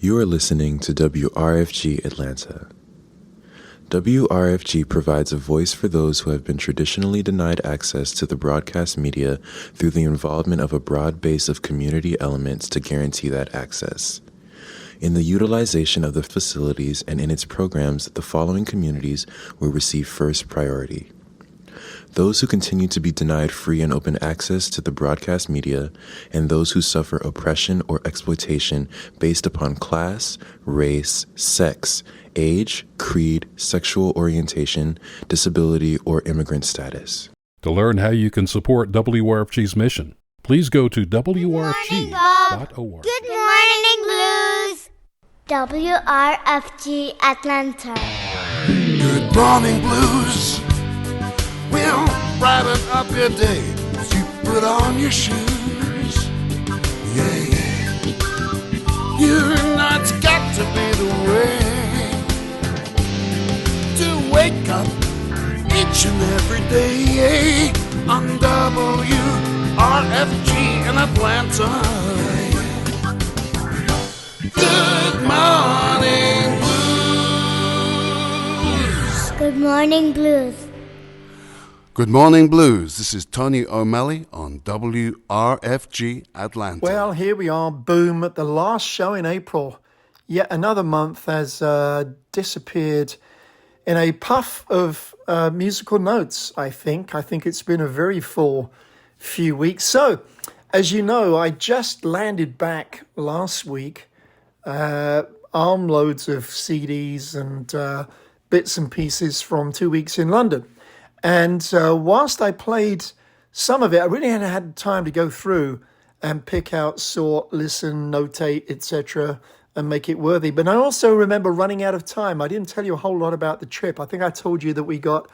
You are listening to WRFG Atlanta. WRFG provides a voice for those who have been traditionally denied access to the broadcast media through the involvement of a broad base of community elements to guarantee that access. In the utilization of the facilities and in its programs, the following communities will receive first priority: those who continue to be denied free and open access to the broadcast media, and those who suffer oppression or exploitation based upon class, race, sex, age, creed, sexual orientation, disability, or immigrant status. To learn how you can support WRFG's mission, please go to wrfg.org. Good morning, Blues. WRFG Atlanta. Good morning, Blues. We'll brighten up your day as you put on your shoes. Yeah, yeah. You know it's got to be the way to wake up each and every day on WRFG in Atlanta. Good morning, Blues. Good morning, Blues. Good morning, Blues. This is Tony O'Malley on WRFG Atlanta. Well, here we are, boom, at the last show in April. Yet another month has disappeared in a puff of musical notes, I think. I think it's been a very full few weeks. So, as you know, I just landed back last week, armloads of CDs and bits and pieces from 2 weeks in London. And whilst I played some of it, I really hadn't had time to go through and pick out, sort, listen, notate, etc., and make it worthy. But I also remember running out of time. I didn't tell you a whole lot about the trip. I think I told you that we got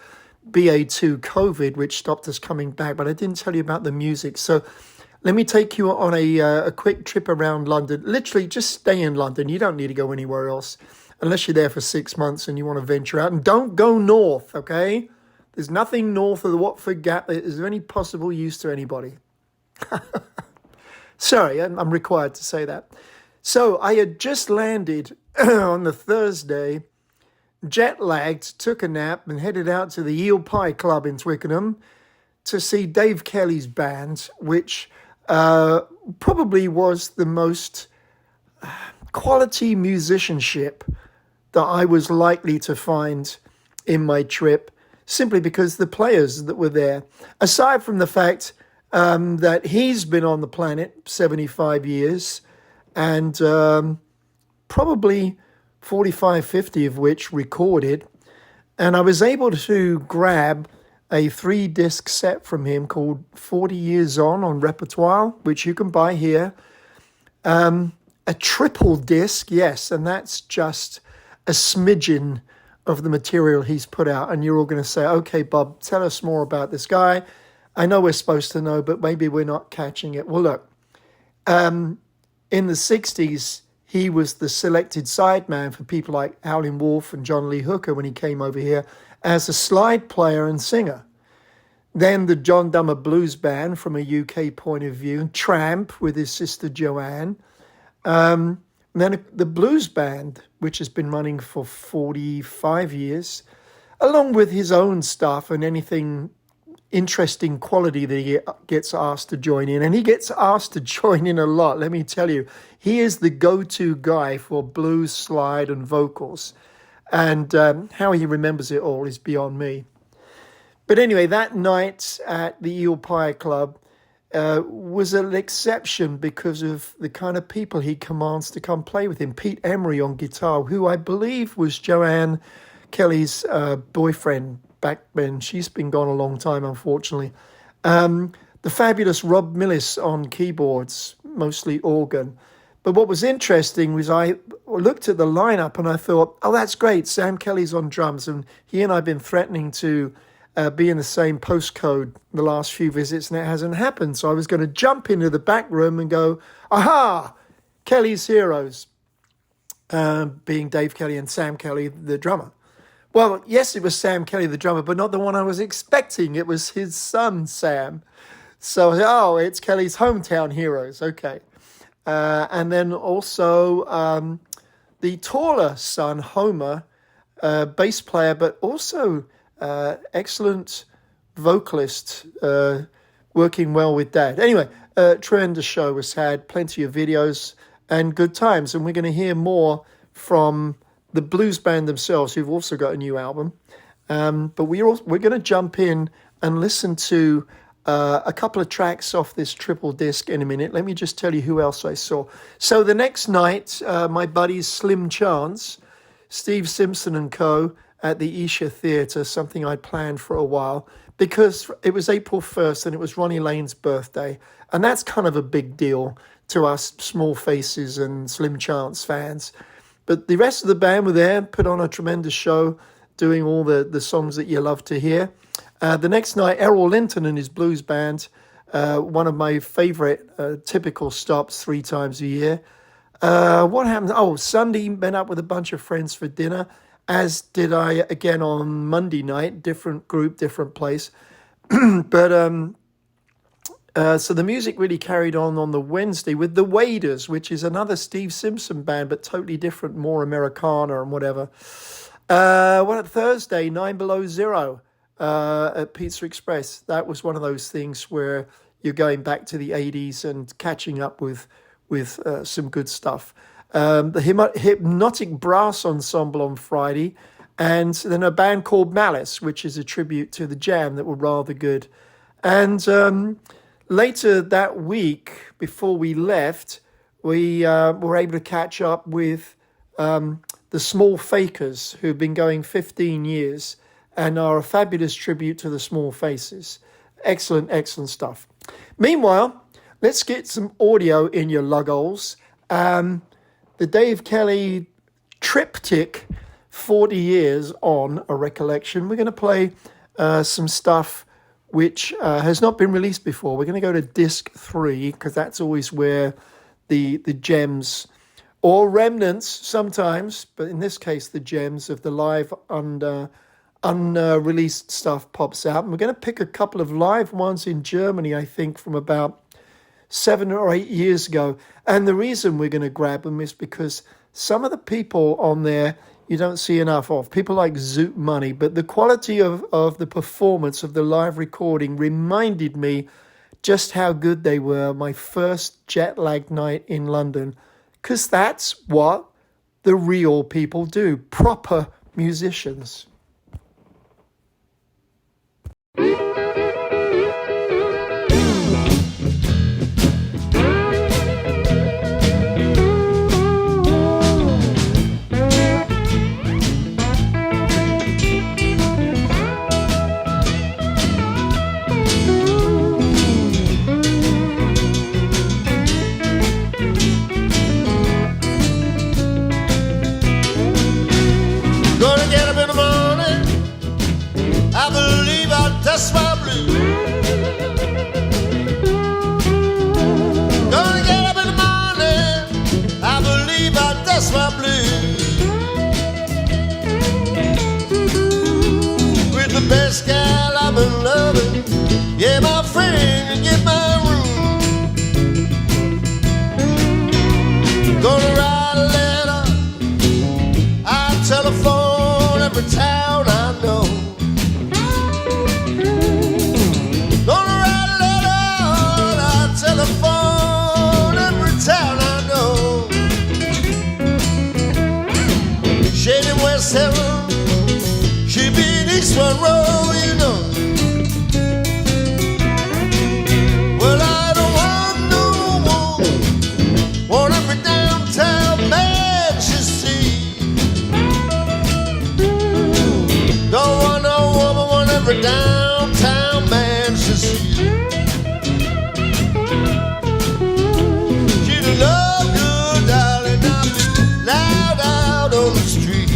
BA2 COVID, which stopped us coming back, but I didn't tell you about the music. So let me take you on a quick trip around London. Literally, just stay in London. You don't need to go anywhere else unless you're there for 6 months and you want to venture out. And don't go north, okay? There's nothing north of the Watford Gap that is of any possible use to anybody. Sorry, I'm required to say that. So I had just landed on the Thursday, jet lagged, took a nap, and headed out to the Eel Pie Club in Twickenham to see Dave Kelly's band, which probably was the most quality musicianship that I was likely to find in my trip, simply because the players that were there, aside from the fact that he's been on the planet 75 years and probably 45, 50 of which recorded, and I was able to grab a 3-disc set from him called 40 Years On Repertoire, which you can buy here. A triple disc, yes, and that's just a smidgen of the material he's put out, and you're all going to say, okay, Bob, tell us more about this guy. I know we're supposed to know, but maybe we're not catching it. Well, look, in the 60s, he was the selected sideman for people like Howlin' Wolf and John Lee Hooker when he came over here as a slide player and singer. Then the John Dummer Blues Band from a UK point of view, Tramp with his sister Joanne. Then the Blues Band, which has been running for 45 years, along with his own stuff and anything interesting quality that he gets asked to join in. And he gets asked to join in a lot, let me tell you. He is the go-to guy for blues, slide, and vocals. And how he remembers it all is beyond me. But anyway, that night at the Eel Pie Club was an exception because of the kind of people he commands to come play with him. Pete Emery on guitar, who I believe was Joanne Kelly's boyfriend back then. She's been gone a long time, unfortunately. The fabulous Rob Millis on keyboards, mostly organ. But what was interesting was I looked at the lineup and I thought, oh, that's great. Sam Kelly's on drums, and he and I have been threatening to be in the same postcode the last few visits, and it hasn't happened. So I was going to jump into the back room and go, aha, Kelly's Heroes, being Dave Kelly and Sam Kelly, the drummer. Well, yes, it was Sam Kelly, the drummer, but not the one I was expecting. It was his son, Sam. So, oh, it's Kelly's Hometown Heroes. Okay. And then also the taller son, Homer, bass player, but also excellent vocalist, working well with Dad. Anyway, tremendous show was had, plenty of videos and good times. And we're going to hear more from the blues band themselves, who've also got a new album. But we're going to jump in and listen to a couple of tracks off this triple disc in a minute. Let me just tell you who else I saw. So the next night, my buddies Slim Chance, Steve Simpson and co. at the Isha Theatre, something I'd planned for a while, because it was April 1st and it was Ronnie Lane's birthday. And that's kind of a big deal to us Small Faces and Slim Chance fans. But the rest of the band were there, put on a tremendous show, doing all the songs that you love to hear. The next night, Errol Linton and his blues band, one of my favorite typical stops 3 times a year. What happened? Oh, Sunday, met up with a bunch of friends for dinner, as did I again on Monday night, different group, different place. But so the music really carried on the Wednesday with the Waders, which is another Steve Simpson band, but totally different, more Americana and whatever. Thursday, 9 Below Zero at Pizza Express. That was one of those things where you're going back to the 80s and catching up with some good stuff. The Hypnotic Brass Ensemble on Friday, and then a band called Malice, which is a tribute to the Jam, that were rather good. And later that week, before we left, we were able to catch up with the Small Fakers, who've been going 15 years and are a fabulous tribute to the Small Faces. Excellent, excellent stuff. Meanwhile, let's get some audio in your lugholes. The Dave Kelly triptych, 40 years on, a recollection. We're going to play some stuff which has not been released before. We're going to go to disc 3, because that's always where the gems, or remnants sometimes, but in this case the gems of the live unreleased stuff pops out. And we're going to pick a couple of live ones in Germany, I think, from about 7 or 8 years ago. And the reason we're going to grab them is because some of the people on there you don't see enough of. People like Zoot Money, but the quality of the performance of the live recording reminded me just how good they were my first jet lag night in London, because that's what the real people do, proper musicians. That's my blues. Gonna get up in the morning, I believe I dust my blues. With the best gal I've been loving, yeah, my friend, get my room. Gonna write a letter, I telephone every town I know. Telephone every town I know. Shady West Heaven, she be in East One Row, you know. Well, I don't want no woman, want every downtown man she see. Don't want no woman, want every downtown man she see. Love good, darling, I'm loud out on the street.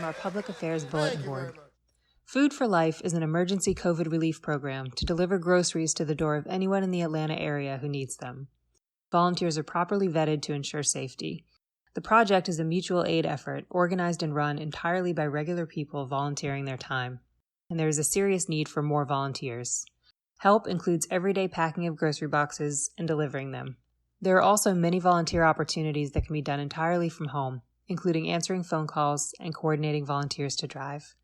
from our Public Affairs Bulletin Board. Food for Life is an emergency COVID relief program to deliver groceries to the door of anyone in the Atlanta area who needs them. Volunteers are properly vetted to ensure safety. The project is a mutual aid effort organized and run entirely by regular people volunteering their time, and there is a serious need for more volunteers. Help includes everyday packing of grocery boxes and delivering them. There are also many volunteer opportunities that can be done entirely from home, including answering phone calls and coordinating volunteers to drive.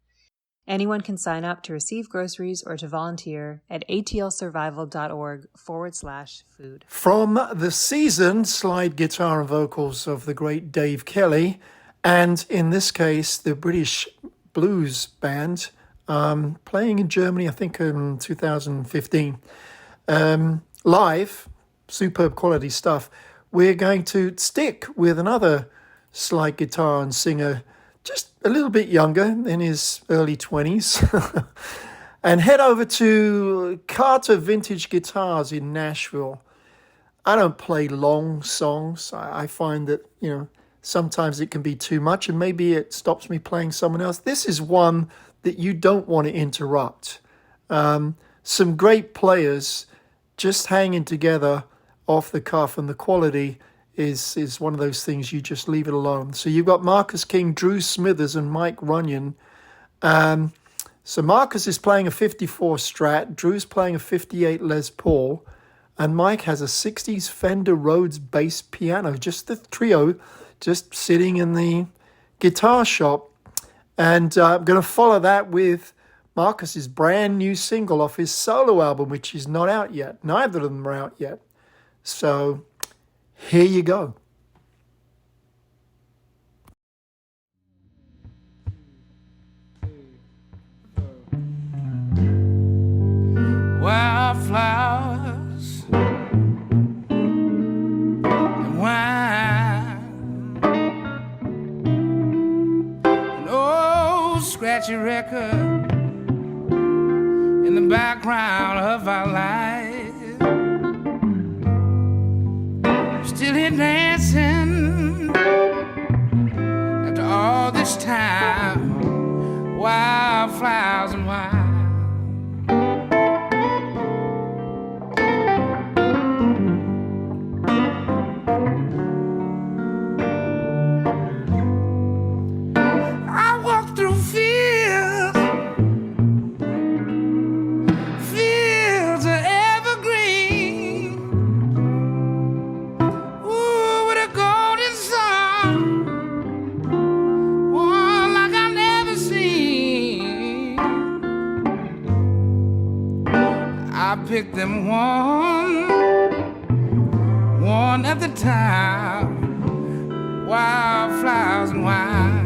Anyone can sign up to receive groceries or to volunteer at atlsurvival.org/food. From the seasoned slide guitar and vocals of the great Dave Kelly, and in this case, the British Blues Band, playing in Germany, I think in 2015. Live, superb quality stuff. We're going to stick with another slide guitar and singer, just a little bit younger, in his early 20s, and head over to Carter Vintage Guitars in Nashville. I don't play long songs. I find that, sometimes it can be too much, and maybe it stops me playing someone else. This is one that you don't want to interrupt. Some great players just hanging together off the cuff, and the quality is one of those things you just leave it alone. So you've got Marcus King, Drew Smithers, and Mike Runyon. So Marcus is playing a 54 Strat, Drew's playing a 58 Les Paul, and Mike has a 60s Fender Rhodes bass piano. Just the trio, just sitting in the guitar shop. And I'm going to follow that with Marcus's brand new single off his solo album, which is not out yet. Neither of them are out yet. So here you go. Wildflowers and wine, an old scratchy record in the background of our life. Still here dancing after all this time. Wildflowers and wine. I walk through fields of evergreen. Ooh, with a golden sun, one like I've never seen. I pick them one at a time. Wildflowers and wine.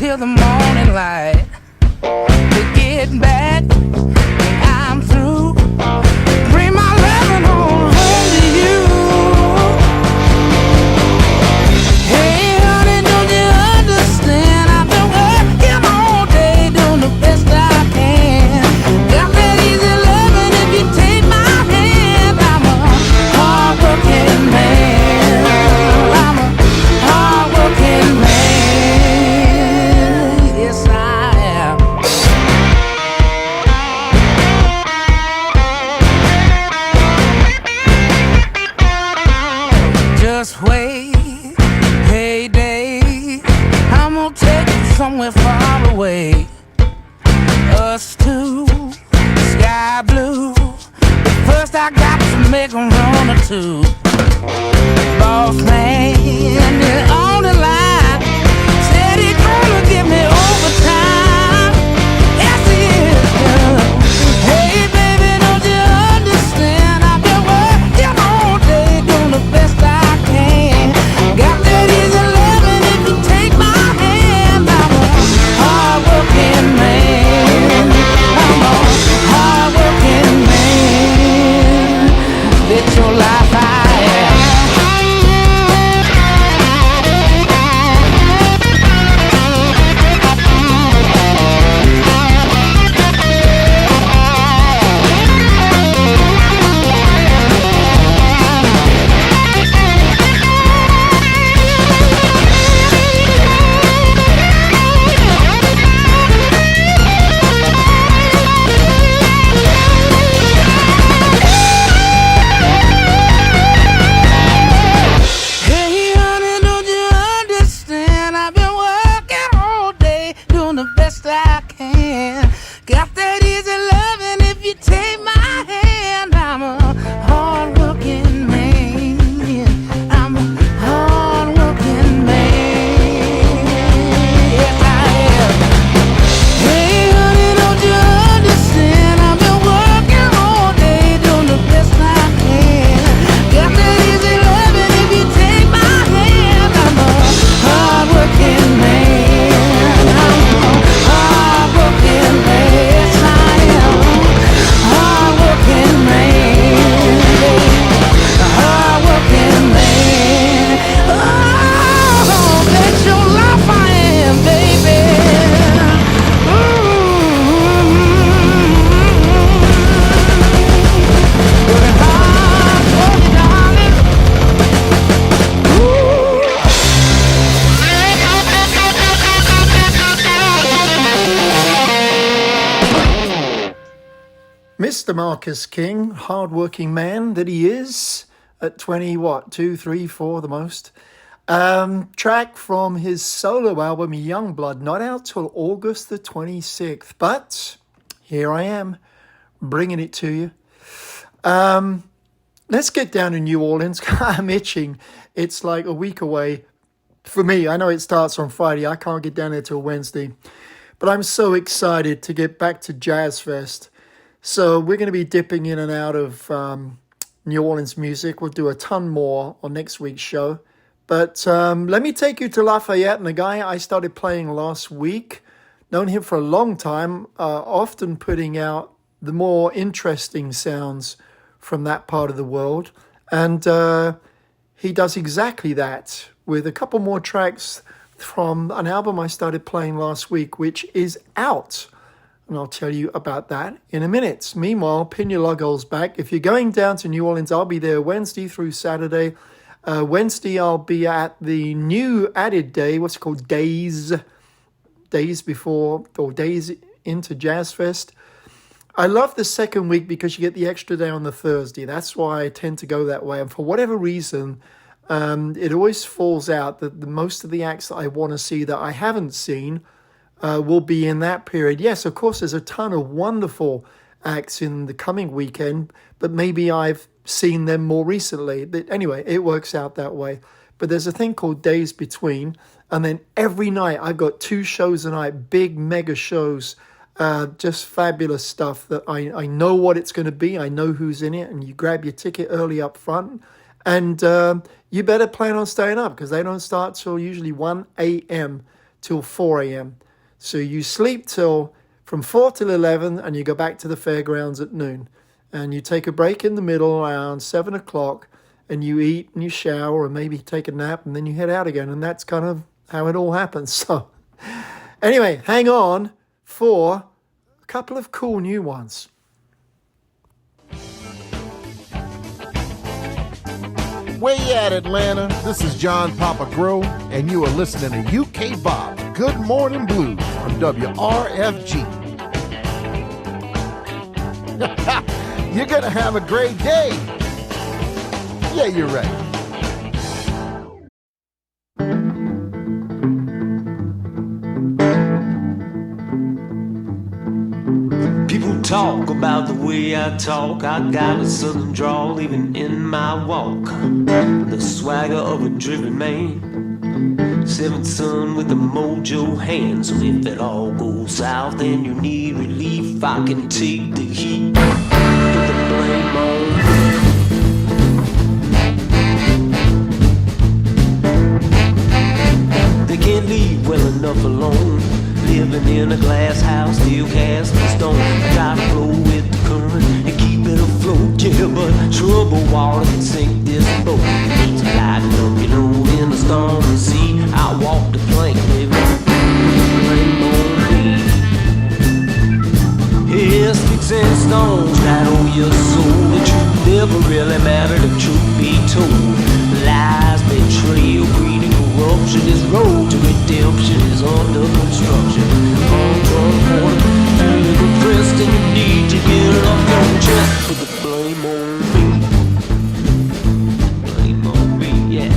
till the morning light to get back when I'm through. Bring my loving on home to you. Hey, honey, don't you understand? I've been working all day, doing the best I can. Got that easy loving if you take my hand. I'm a hard-working man. I'm a hard-working man. Yes, I am. Just wait, payday. I'm gonna take you somewhere far away. Us two, sky blue. But first I got to make a run or two. Boss man is on the line. Said he gonna give me overtime. Yes, he is, girl. Hey, baby, don't you understand? I've been working all day, doing the best I can. Got that easy loving if you take my hand. I'm a hard-working man. I'm a hard-working man. Bet your life I am. Hey, honey, don't you understand? I've been working all day, doing the best I can. Got that easy loving if you take my hand. I'm a hard-working man. I'm a hard-working man. Yes, I am. Hey, honey, don't you understand? I've been working all day, doing the best I can. Got that easy loving if you take my hand. I'm a hard-working man. I'm a hard-working man. Yes, I am. Hard-working man. A hard-working man. Oh, bet your life I am, baby. Working hard for you, darling. Mr. Marcus King, hard-working man that he is, at 20, what, 2, 3, 4 the most. Track from his solo album, Youngblood, not out till August the 26th, but here I am, bringing it to you. Let's get down to New Orleans. I'm itching. It's like a week away for me. I know it starts on Friday. I can't get down there till Wednesday. But I'm so excited to get back to Jazz Fest. So we're going to be dipping in and out of New Orleans music. We'll do a ton more on next week's show. But let me take you to Lafayette, and a guy I started playing last week. Known him for a long time, often putting out the more interesting sounds from that part of the world. And he does exactly that with a couple more tracks from an album I started playing last week, which is out. And I'll tell you about that in a minute. Meanwhile, pin your lugholes back. If you're going down to New Orleans, I'll be there Wednesday through Saturday. Wednesday, I'll be at the new added day, what's it called, Days before, or Days into Jazz Fest. I love the second week because you get the extra day on the Thursday. That's why I tend to go that way. And for whatever reason, it always falls out that the most of the acts that I want to see that I haven't seen will be in that period. Yes, of course, there's a ton of wonderful acts in the coming weekend, but maybe I've seen them more recently. But anyway, it works out that way. But there's a thing called Days Between, and then every night I've got 2 shows a night, big mega shows, just fabulous stuff that I know what it's going to be. I know who's in it, and you grab your ticket early up front, and you better plan on staying up because they don't start till usually 1 a.m. till 4 a.m. So you sleep from 4 till 11 and you go back to the fairgrounds at noon. And you take a break in the middle around 7 o'clock and you eat and you shower and maybe take a nap and then you head out again. And that's kind of how it all happens. So anyway, hang on for a couple of cool new ones. Where you at, Atlanta? This is John Papa Grow, and you are listening to UK Bob's Good Morning Blues on WRFG. You're gonna have a great day. Yeah, you're right. People talk about the way I talk. I got a southern drawl even in my walk. The swagger of a driven man, seventh son with a mojo hand. So if it all goes south and you need relief, I can take the heat. Put the blame on me. They can't leave well enough alone. Living in a glass house, still cast in stone. I try to flow with the current and keep it afloat, yeah, but troubled water can sink this boat. It's lighting up, you know, in the storm and sea. I walk the plank, baby, blame on me. Yeah, sticks and stones right on your soul. The truth never really mattered if truth be told. Lies, betrayal, greed and corruption. This road to redemption is under construction. Pressed and you need to get it off your chest. Put the blame on me. Blame on me, yeah.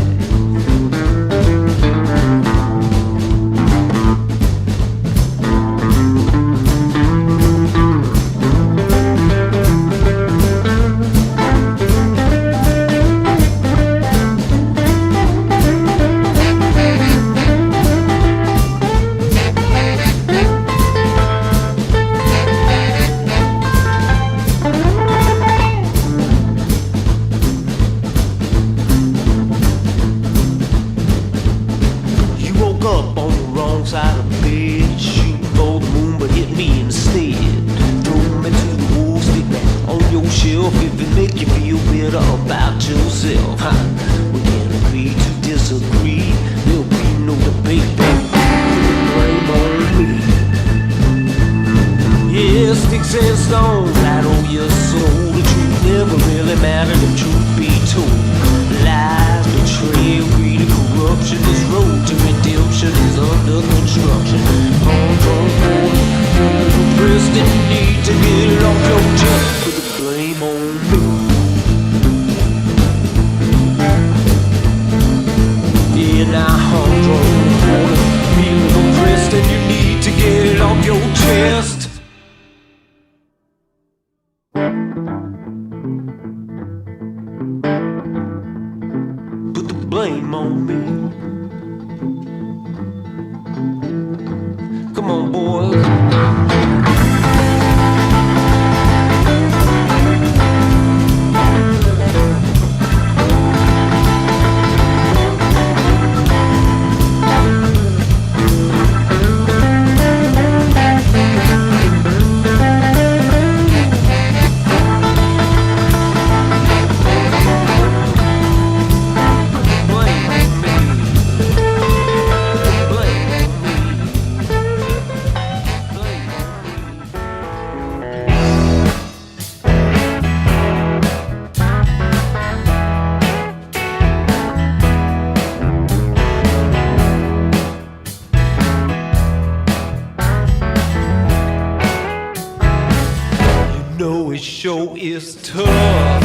Show is tough.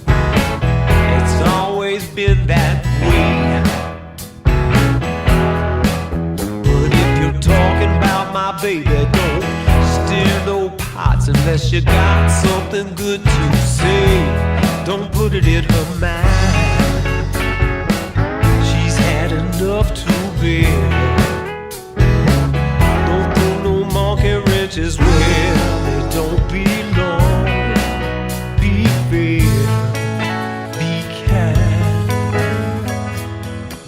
It's always been that way. But if you're talking about my baby, don't stir no pots unless you got something good to say. Don't put it in her mind. She's had enough to bear. Don't throw no monkey wrenches where they don't belong. Be kind.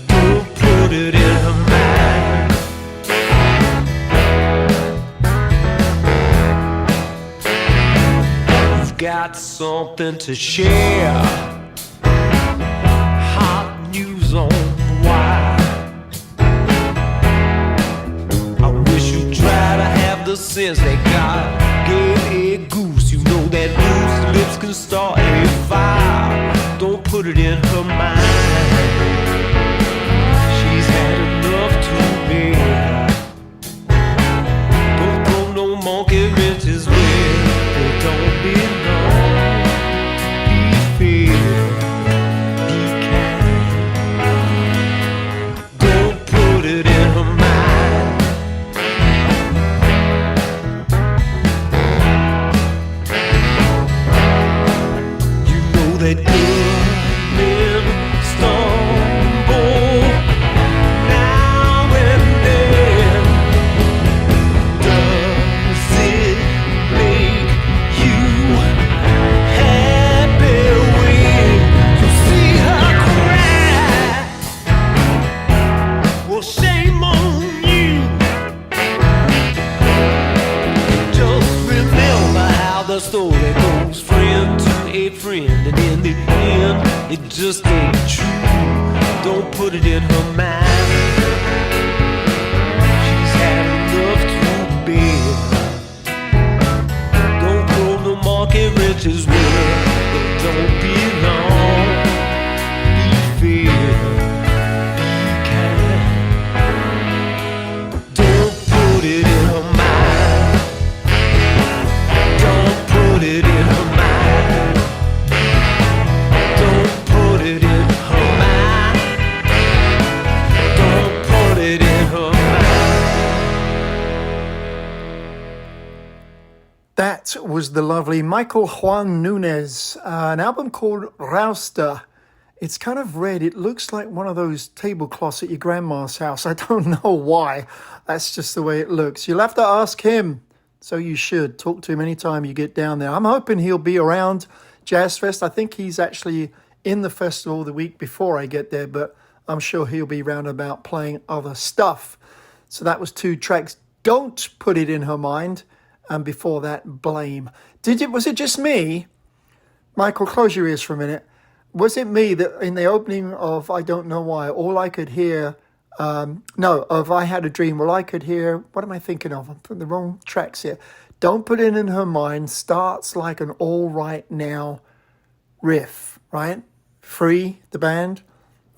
Don't put it in her mind. got something to share. Hot news on the wire. I wish you'd try to have the sense that God gave a goose. You know that loose lips can start a fire. Don't put it in her mind. She's had enough to bear. Don't throw no monkey wrenches where they don't belong. Be fair, be kind. Don't put it in her mind. You know that good men stumble now and then. Does it make you happy when you see her cry? Well, shame on you. Just remember how the story goes, friend to a friend, and in the end, it just ain't true. Don't put it in her mind. She's had enough to bear. Don't throw the market riches where they don't belong. Be fair, be kind. Don't put it in her mind. Don't put it in her mind. Don't put it in her mind. Don't put it in her mind. That was the lovely Michael JUAN NUNEZ, an album called Rauster. It's kind of red. It looks like one of those tablecloths at your grandma's house. I don't know why. That's just the way it looks. You'll have to ask him. So you should talk to him anytime you get down there. I'm hoping he'll be around Jazz Fest. I think he's actually in the festival the week before I get there, but I'm sure he'll be round about playing other stuff. So that was 2 tracks. Don't Put It in Her Mind. And before that, Blame. Was it just me? Michael, close your ears for a minute. Was it me that in the opening of I Don't Know Why, all I could hear, of I Had a Dream, all I could hear, what am I thinking of? I'm putting the wrong tracks here. Don't Put It in Her Mind starts like an All Right Now riff, right? Free, the band.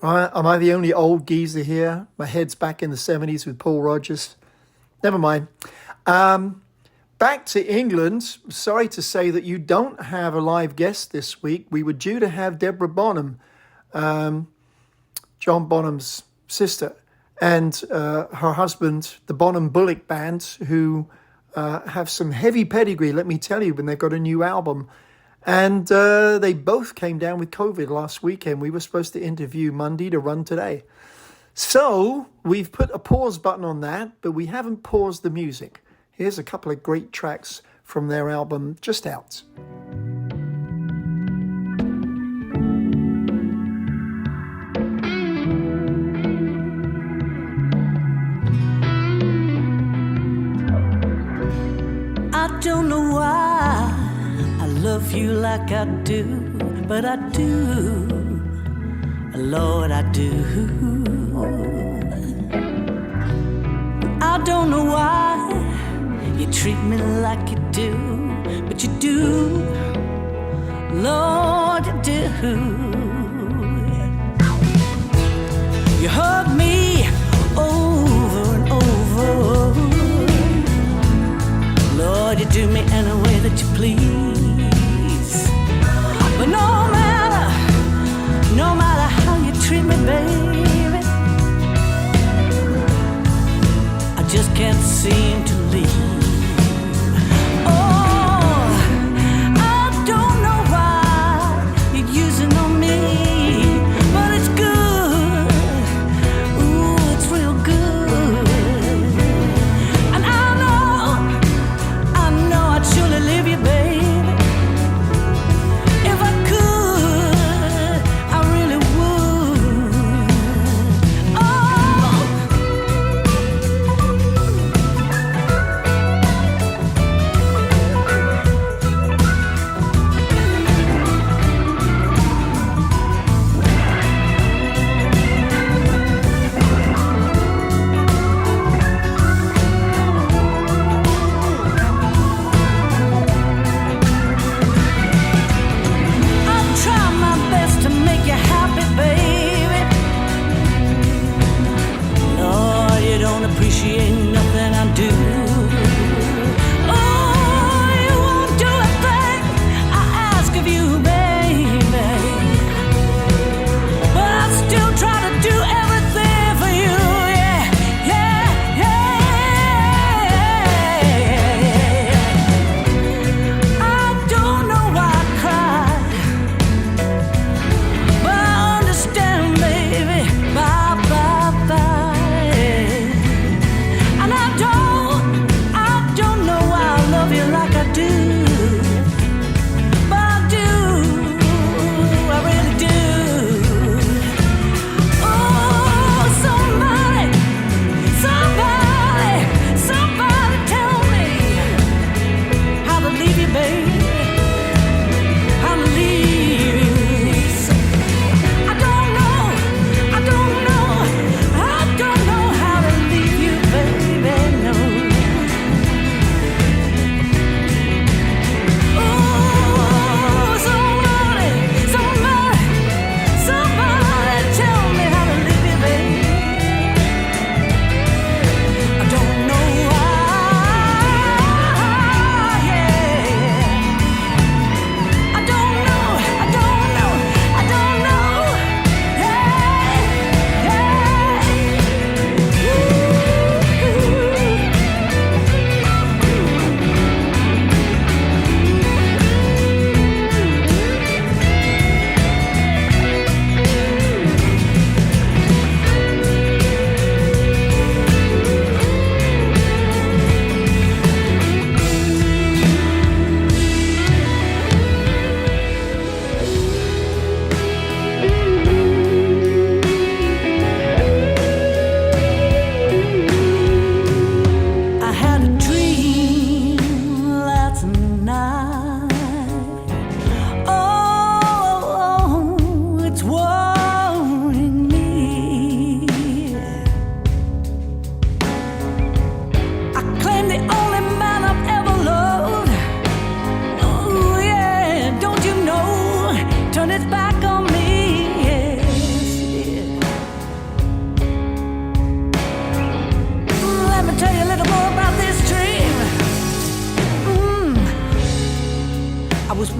Right? Am I the only old geezer here? My head's back in the 70s with Paul Rodgers. Never mind. Back to England. Sorry to say that you don't have a live guest this week. We were due to have Deborah Bonham, John Bonham's sister, and her husband, the Bonham Bullick Band, who have some heavy pedigree, let me tell you, when they've got a new album. And they both came down with COVID last weekend. We were supposed to interview Monday to run today. So we've put a pause button on that, but we haven't paused the music. Here's a couple of great tracks from their album just out. I don't know why I love you like I do, but I do. Lord, I do. I don't know why you treat me like you do, but you do. Lord, you do. You hug me over and over. Lord, you do me any way that you please. But no matter how you treat me, baby, I just can't seem to leave. Oh, I don't know why you're using on me, but it's good. Ooh, it's real good. And I know I'd surely leave you, baby. If I could, I really would. Oh,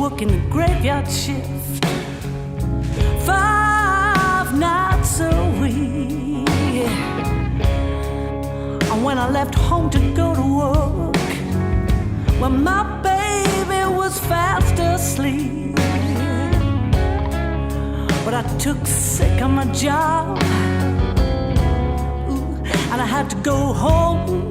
working the graveyard shift 5 nights a week. And when I left home to go to work, well, my baby was fast asleep. But I took sick of my job, and I had to go home.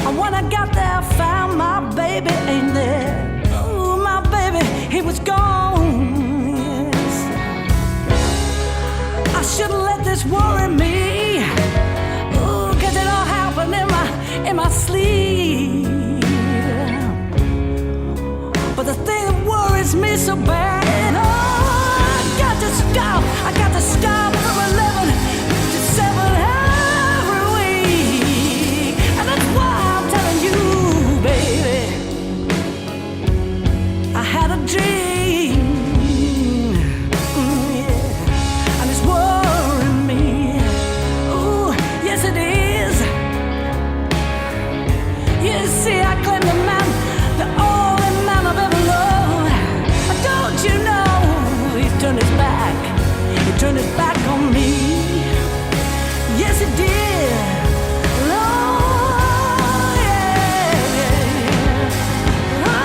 And when I got there, I found my baby ain't there. Ooh, my baby, he was gone. Yes. I shouldn't let this worry me. Ooh, 'cause it all happened in my sleep. But the thing that worries me so bad, oh, I got to stop from 11 to 7 every week. And that's why I'm telling you, baby, I had a dream, yeah, and it's worrying me. Ooh, yes it is. You see, I claim the man, the only man I've ever loved. Don't you know, he turned his back on me. Yes, he did. Oh, yeah, yeah. Oh.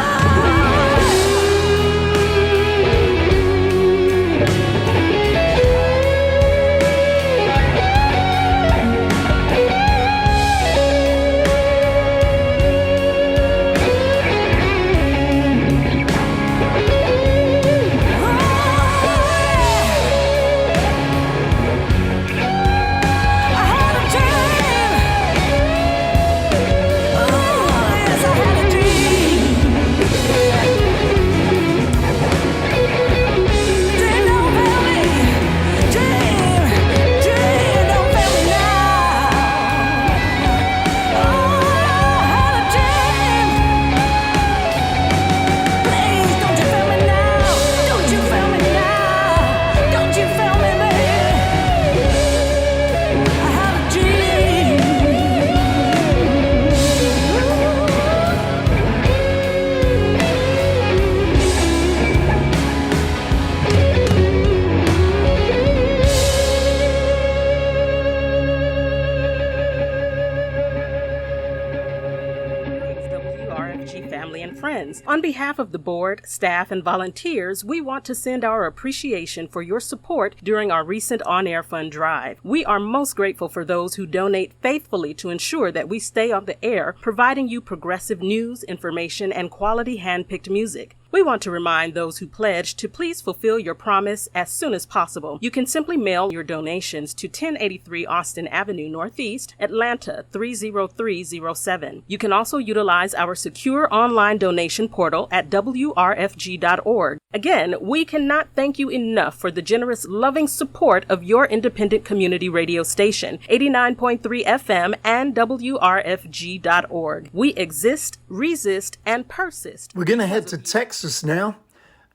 On behalf of the board, staff, and volunteers, we want to send our appreciation for your support during our recent on-air fund drive. We are most grateful for those who donate faithfully to ensure that we stay on the air, providing you progressive news, information, and quality hand-picked music. We want to remind those who pledge to please fulfill your promise as soon as possible. You can simply mail your donations to 1083 Austin Avenue Northeast, Atlanta 30307. You can also utilize our secure online donation portal at wrfg.org. Again, we cannot thank you enough for the generous, loving support of your independent community radio station, 89.3 FM and wrfg.org. We exist, resist, and persist. We're going to head to Texas now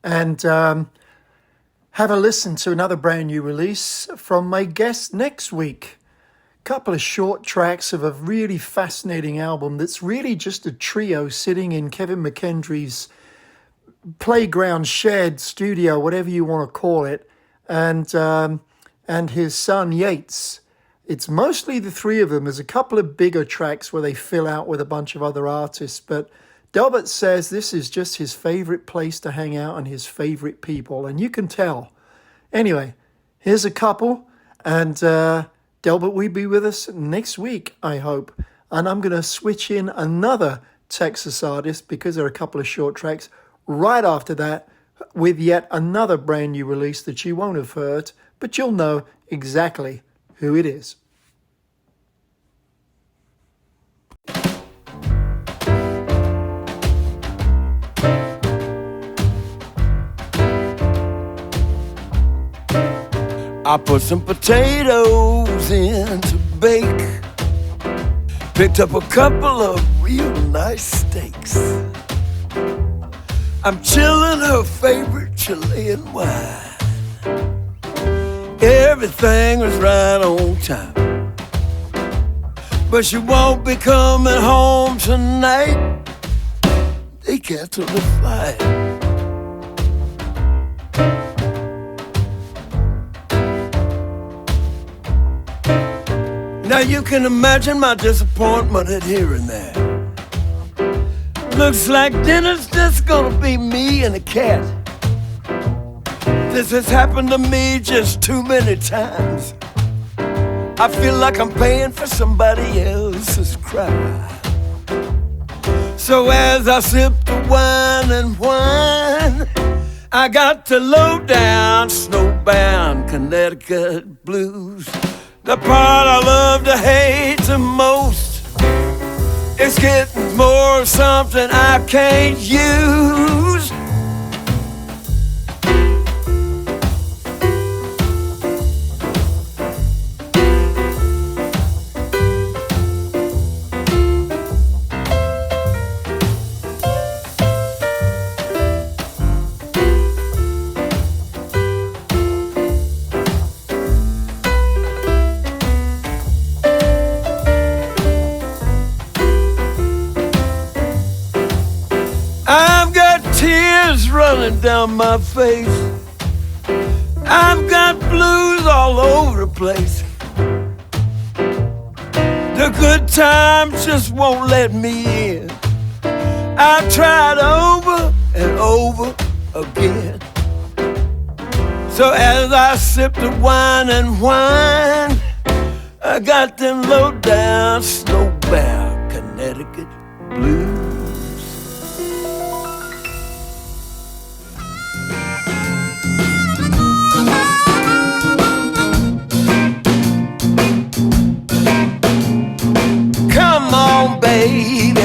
and have a listen to another brand new release from my guest next week. A couple of short tracks of a really fascinating album that's really just a trio sitting in Kevin McKendry's playground, shared studio, whatever you want to call it, and his son Yates. It's mostly the three of them. There's a couple of bigger tracks where they fill out with a bunch of other artists, but Delbert says this is just his favorite place to hang out and his favorite people, and you can tell. Anyway, here's a couple, and Delbert will be with us next week, I hope. And I'm going to switch in another Texas artist because there are a couple of short tracks right after that with yet another brand new release that you won't have heard, but you'll know exactly who it is. I put some potatoes in to bake. Picked up a couple of real nice steaks. I'm chilling her favorite Chilean wine. Everything was right on time. But she won't be coming home tonight. They ticket to the flight. Now you can imagine my disappointment at hearing that. Looks like dinner's just gonna be me and a cat. This has happened to me just too many times. I feel like I'm paying for somebody else's cry. So as I sip the wine and whine, I got the low down, snowbound Connecticut blues. The part I love to hate the most is getting more of something I can't use. Tears running down my face. I've got blues all over the place. The good times just won't let me in. I've tried over and over again. So as I sip the wine and whine, I got them low down, snowbound Connecticut blues. Come on, baby,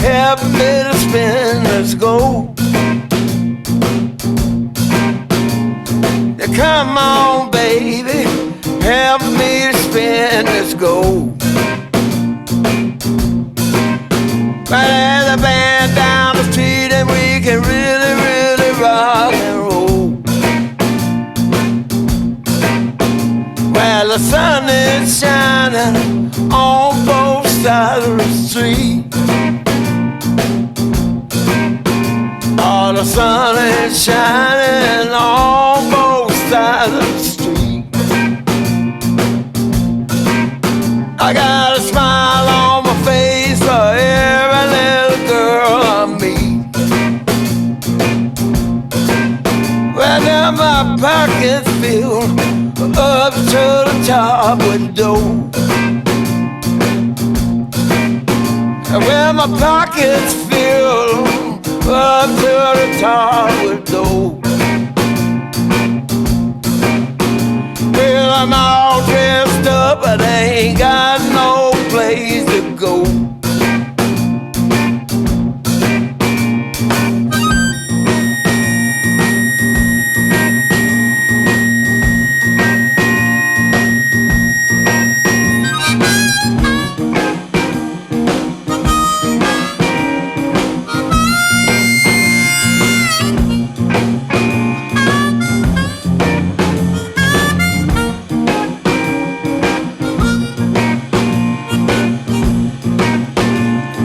help me to spin this gold. Come on, baby, help me to spin this gold. Right the band down the street and we can really, really rock and roll. Well, the sun is shining on both sides of the street. Oh, the sun is shining on both sides of the street. I got a smile on my face for every little girl I meet. Well, now my pocket's filled up to the top with dough. Well, my pocket's filled up to the top with dough. Well, I'm all dressed up, but I ain't got no place to go.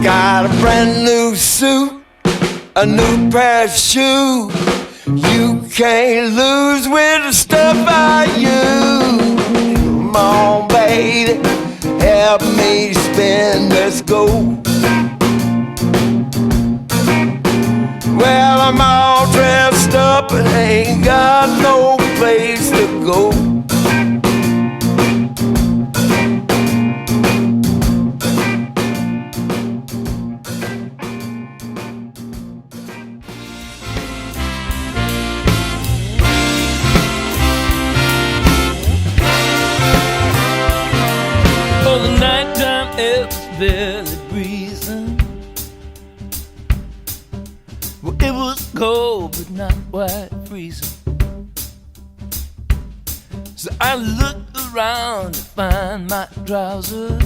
Got a brand new suit, a new pair of shoes. You can't lose with the stuff I use. Come on, baby, help me spin this gold. Well, I'm all dressed up and ain't got no place to go. Barely breathing. Well, it was cold, but not quite freezing. So I looked around to find my trousers,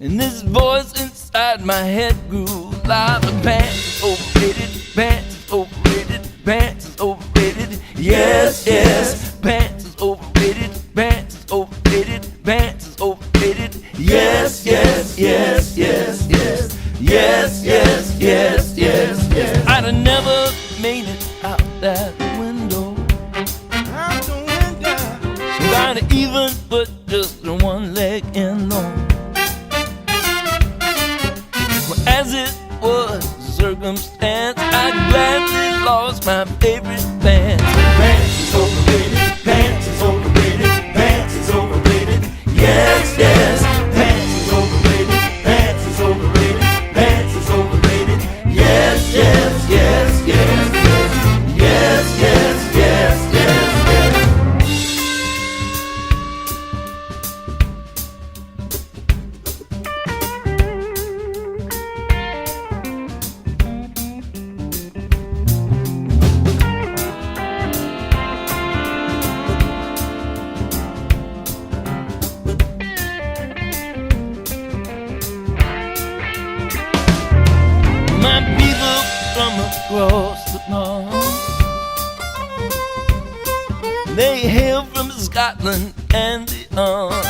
and this voice inside my head grew loud. Pants is overrated, pants is overrated, pants is overrated. Yes, yes, pants is overrated, pants is overrated, pants is overrated. Yes, yes, yes, yes, yes, yes, yes, begging on. Well, as it was circumstance, I gladly lost my favorite band. Pants is overrated, pants is overrated, pants is overrated. Yes, yes, pants is overrated, pants is overrated, pants is overrated. Yes, yes, yes, yes, yes, yes, yes, yes, yes, yes. My people from across the pond, they hail from Scotland and beyond.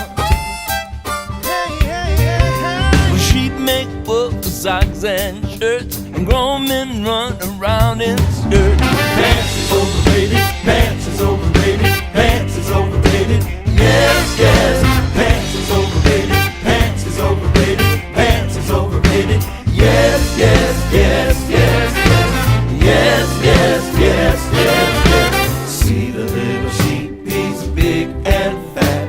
Well, sheep make wolf socks and shirts, and grown men run around in skirts. Pants is overrated, pants is overrated, pants is overrated. Yes, yes, pants is overrated, pants is overrated, pants is overrated. Yes, yes, yes, yes, yes, yes, yes, yes, yes, yes. See the little sheep, he's big and fat,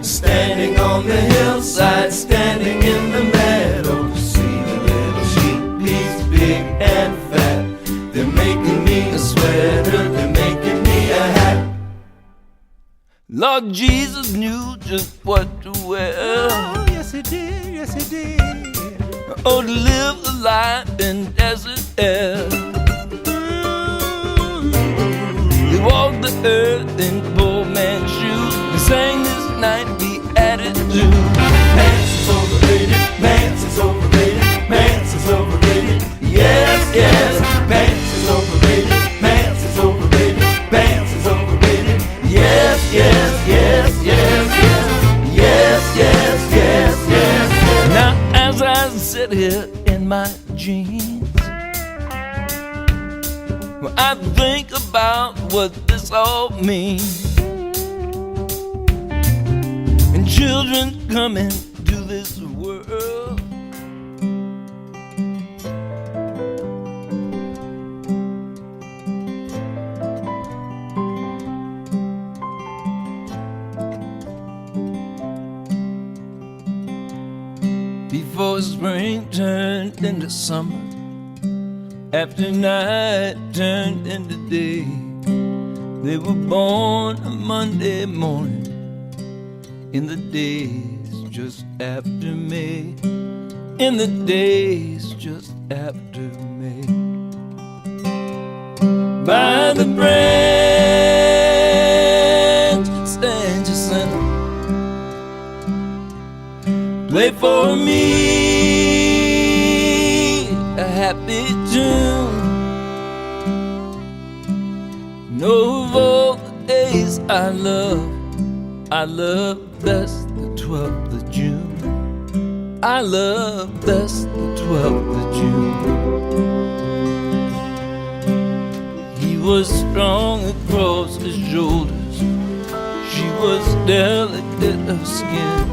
standing on the hillside, standing in the meadow. See the little sheep, he's big and fat. They're making me a sweater, they're making me a hat. Lord Jesus knew just what to wear. Oh, yes he did, yes he did. Oh, to live a life in desert air. He walked the earth in poor man's shoes and sang this night be added to. Pants is overrated, pants is overrated, pants is overrated. Yes, yes, pants is overrated, pants is overrated, pants is overrated. Yes, yes, yes, yes, yes, yes, yes, yes, yes, yes. Now as I sit here in my jeans, well, I think about what this all means. And children coming to this world, before spring turned into summer, after night turned into day. They were born a Monday morning in the days just after May, in the days just after May. By the branch stand your center, play for me a happy tune. Know of all the days I love best the 12th of June. I love best the 12th of June. He was strong across his shoulders, she was delicate of skin,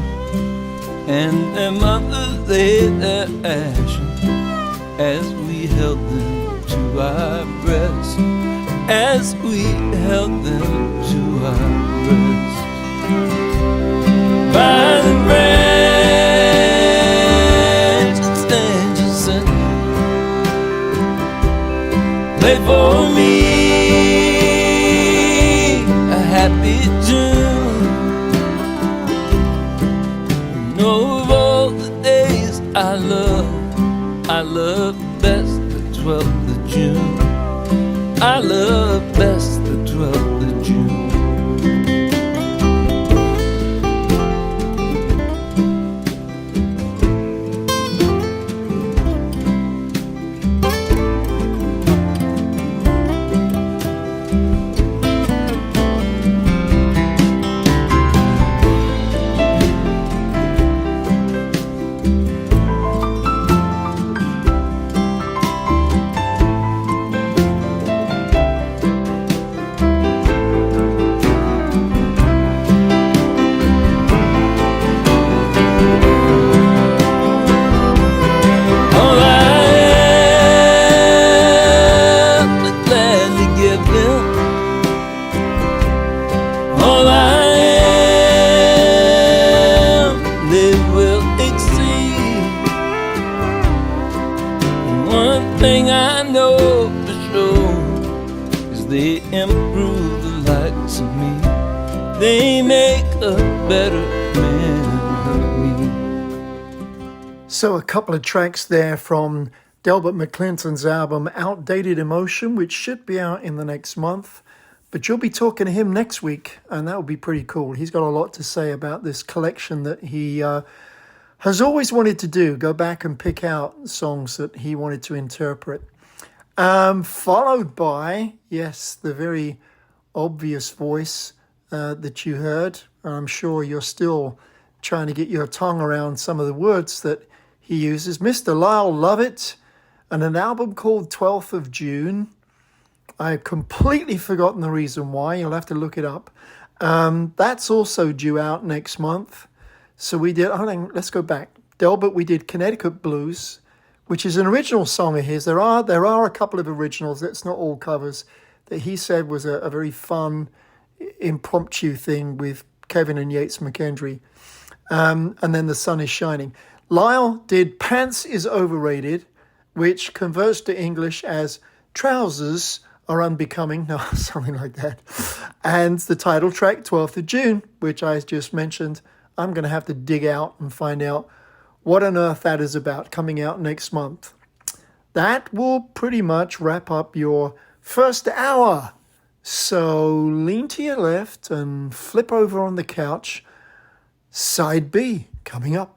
and their mother laid their ashes as we held them to our breast, as we held them to our breast. By the branch stand your center, play for me a happy tune. Know of all the days I love best the 12th of June. I love best the 12th of June. they will exceed. One thing I know for sure is they improve the likes of me. They make a better man of me. So a couple of tracks there from Delbert McClinton's album Outdated Emotion, which should be out in the next month. But you'll be talking to him next week, and that will be pretty cool. He's got a lot to say about this collection that he has always wanted to do, go back and pick out songs that he wanted to interpret. Followed by, yes, the very obvious voice that you heard. I'm sure you're still trying to get your tongue around some of the words that he uses. Mr. LYLE LOVETT, and an album called 12th of June. I've completely forgotten the reason why. You'll have to look it up. That's also due out next month. So we did, let's go back. Delbert, we did Connecticut Blues, which is an original song of his. There are a couple of originals, it's not all covers, that he said was a very fun, impromptu thing with Kevin and Yates McKendry. And then The Sun is Shining. Lyle did Pants is Overrated, which converts to English as Trousers are Unbecoming, no, something like that. And the title track, 12th of June, which I just mentioned. I'm going to have to dig out and find out what on earth that is about, coming out next month. That will pretty much wrap up your first hour. So lean to your left and flip over on the couch. Side B coming up.